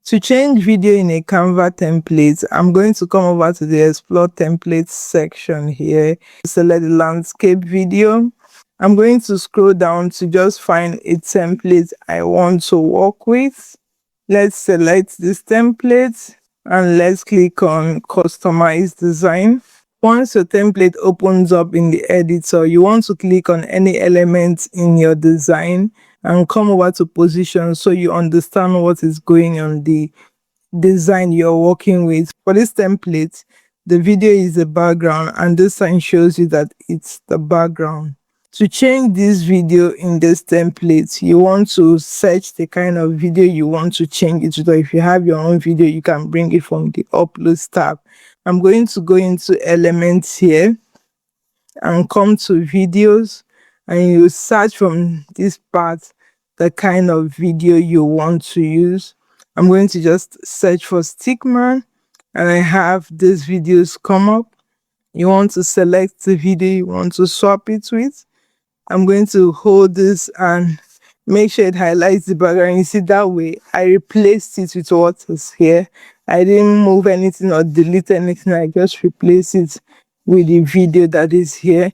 To change video in a Canva template, I'm going to come over to the Explore Templates section here. Select the landscape video. I'm going to scroll down to just find a template I want to work with. Let's select this template and let's click on Customize Design. Once your template opens up in the editor, you want to click on any element in your design and come over to position so you understand what is going on the design you're working with. For this template, the video is the background and this sign shows you that it's the background. To change this video in this template, you want to search the kind of video you want to change it to. If you have your own video, you can bring it from the Uploads tab. I'm going to go into Elements here and come to Videos, and you search from this part the kind of video you want to use. I'm going to just search for Stickman, and I have these videos come up. You want to select the video you want to swap it with. I'm going to hold this and make sure it highlights the background. You see, that way I replaced it with what is here. I didn't move anything or delete anything. I just replaced it with the video that is here.